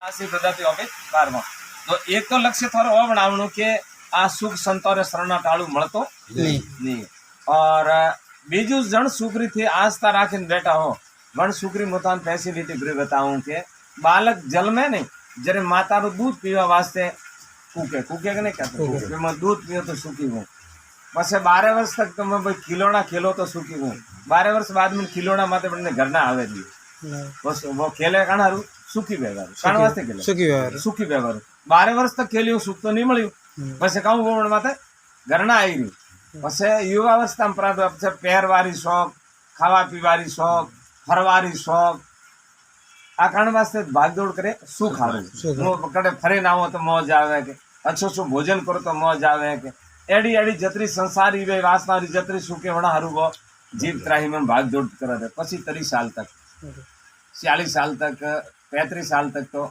આસી પ્રજાતિ ઓકે 12 તો એક તો લક્ષ્ય થોડો हो बनावणो के आ सुख संतोरे शरणा टाळू મળતો नहीं और बीजू जन सुकरी थी आस्था राखीने बैठा हो वण सुकरी मोतान फैसिलिटी भी बताऊं के बालक जल में नहीं जरे माता रो दूध पीवा वास्ते कूके कूके के नहीं कहते मैं दूध पियो तो सूखी हूँ પછી 12 વર્ષ तक तो मैं भाई खिलौना खेलो तो सूखी हूँ 12 વર્ષ बाद में खिलौना माते बने घर ना आवे दी बस वो खेले काणारू सूखी व्यवहार काण वास्ते खेले सूखी व्यवहार 12 વર્ષ तक खेलियो सुख तो नहीं મળ્યું પછી કાઉ ગોવણ માતે घर ना आई रही પછી યુવાવસ્થા में प्राप्त છે પહેરવારી શોખ ખાવા પીવારી શોખ ફરવારી શોખ આ કારણ વાસ્તે ભાગદોડ કરે સુખ આવે કડે ફરીને આવો તો મોજ આવે કે अच्छो छो भोजन करो तो मौज आवे के एडी एडी जतरी संसारी वे वासनारी जतरी सुखे वणा हरू वो जीव त्राही में भाग दौड़ करे पछी 30 साल तक 46 साल तक 35 साल तक तो